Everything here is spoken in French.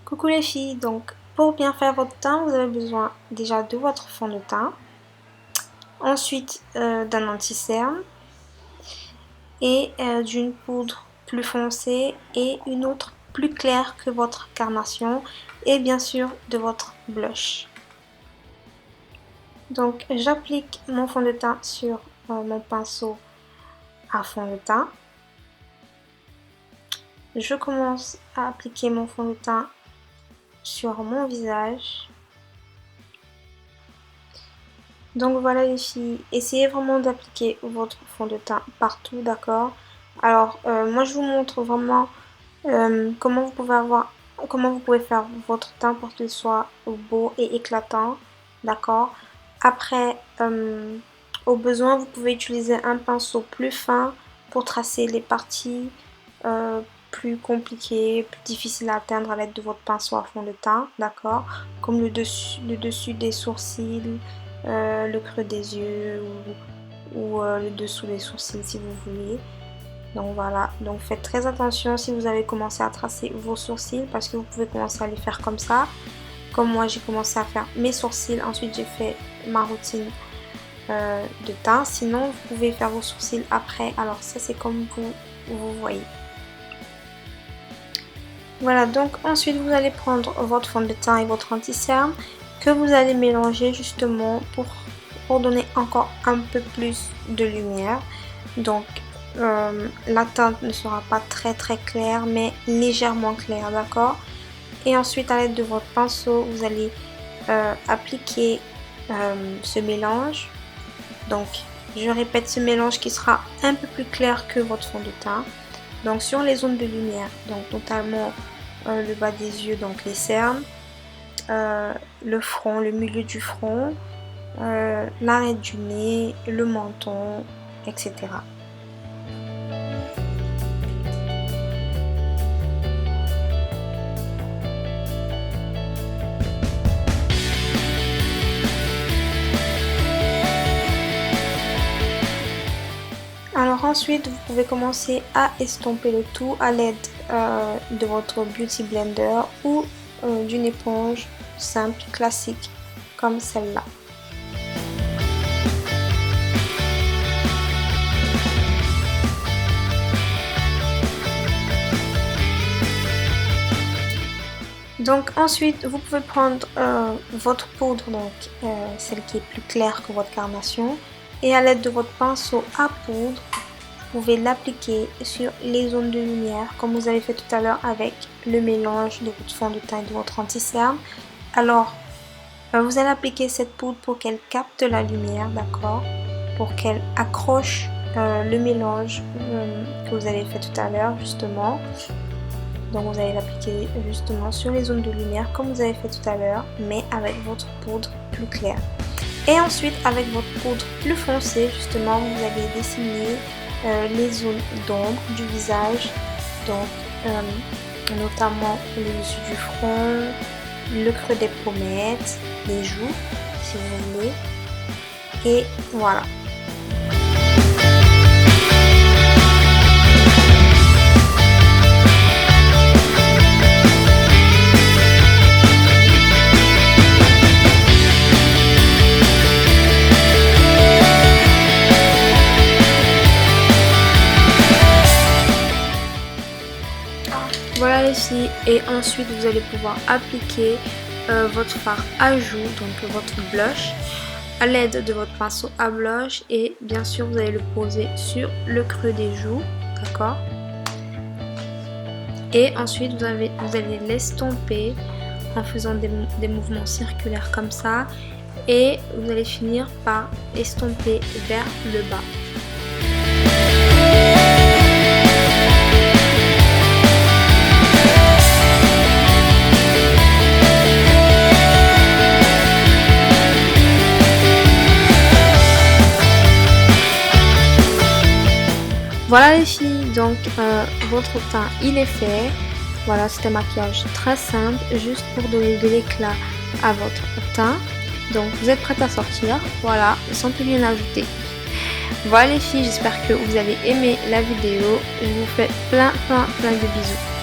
Coucou les filles, donc pour bien faire votre teint, vous avez besoin déjà de votre fond de teint, ensuite d'un anti-cerne et d'une poudre plus foncée et une autre plus claire que votre carnation et bien sûr de votre blush. Donc j'applique mon fond de teint sur mon pinceau à fond de teint. Je commence à appliquer mon fond de teint sur mon visage. Donc voilà les filles, essayez vraiment d'appliquer votre fond de teint partout, d'accord? Alors moi je vous montre vraiment comment vous pouvez faire votre teint pour qu'il soit beau et éclatant, d'accord? Après, au besoin, vous pouvez utiliser un pinceau plus fin pour tracer les parties plus compliquées, plus difficiles à atteindre à l'aide de votre pinceau à fond de teint, d'accord? Comme le dessus des sourcils, le creux des yeux ou le dessous des sourcils si vous voulez. Donc voilà, donc faites très attention si vous avez commencé à tracer vos sourcils parce que vous pouvez commencer à les faire comme ça. Comme moi j'ai commencé à faire mes sourcils, ensuite j'ai fait ma routine de teint. Sinon vous pouvez faire vos sourcils après, alors ça c'est comme vous voyez. Voilà, donc ensuite vous allez prendre votre fond de teint et votre anti-cerne que vous allez mélanger justement pour donner encore un peu plus de lumière. Donc la teinte ne sera pas très claire mais légèrement claire, d'accord? Et ensuite à l'aide de votre pinceau vous allez appliquer ce mélange. Donc je répète, ce mélange qui sera un peu plus clair que votre fond de teint. Donc sur les zones de lumière, donc notamment le bas des yeux, donc les cernes, le front, le milieu du front, l'arête du nez, le menton, etc. Alors ensuite, vous pouvez commencer à estomper le tout à l'aide de votre Beauty Blender ou d'une éponge simple, classique, comme celle-là. Donc ensuite, vous pouvez prendre votre poudre, donc celle qui est plus claire que votre carnation, et à l'aide de votre pinceau à poudre, vous pouvez l'appliquer sur les zones de lumière, comme vous avez fait tout à l'heure avec le mélange de votre fond de teint et de votre anti-cerne. Alors, vous allez appliquer cette poudre pour qu'elle capte la lumière, d'accord? Pour qu'elle accroche le mélange que vous avez fait tout à l'heure, justement. Donc vous allez l'appliquer justement sur les zones de lumière comme vous avez fait tout à l'heure, mais avec votre poudre plus claire. Et ensuite avec votre poudre plus foncée, justement, vous allez dessiner les zones d'ombre du visage, donc notamment le dessus du front, le creux des pommettes, les joues si vous voulez. Et voilà. Voilà les filles, et ensuite vous allez pouvoir appliquer votre fard à joues, donc votre blush, à l'aide de votre pinceau à blush, et bien sûr vous allez le poser sur le creux des joues, d'accord? Et ensuite vous allez l'estomper en faisant des mouvements circulaires comme ça, et vous allez finir par estomper vers le bas. Voilà les filles, donc votre teint il est fait. Voilà, c'était un maquillage très simple, juste pour donner de l'éclat à votre teint. Donc vous êtes prête à sortir, voilà, sans plus rien ajouter. Voilà les filles, j'espère que vous avez aimé la vidéo. Je vous fais plein de bisous.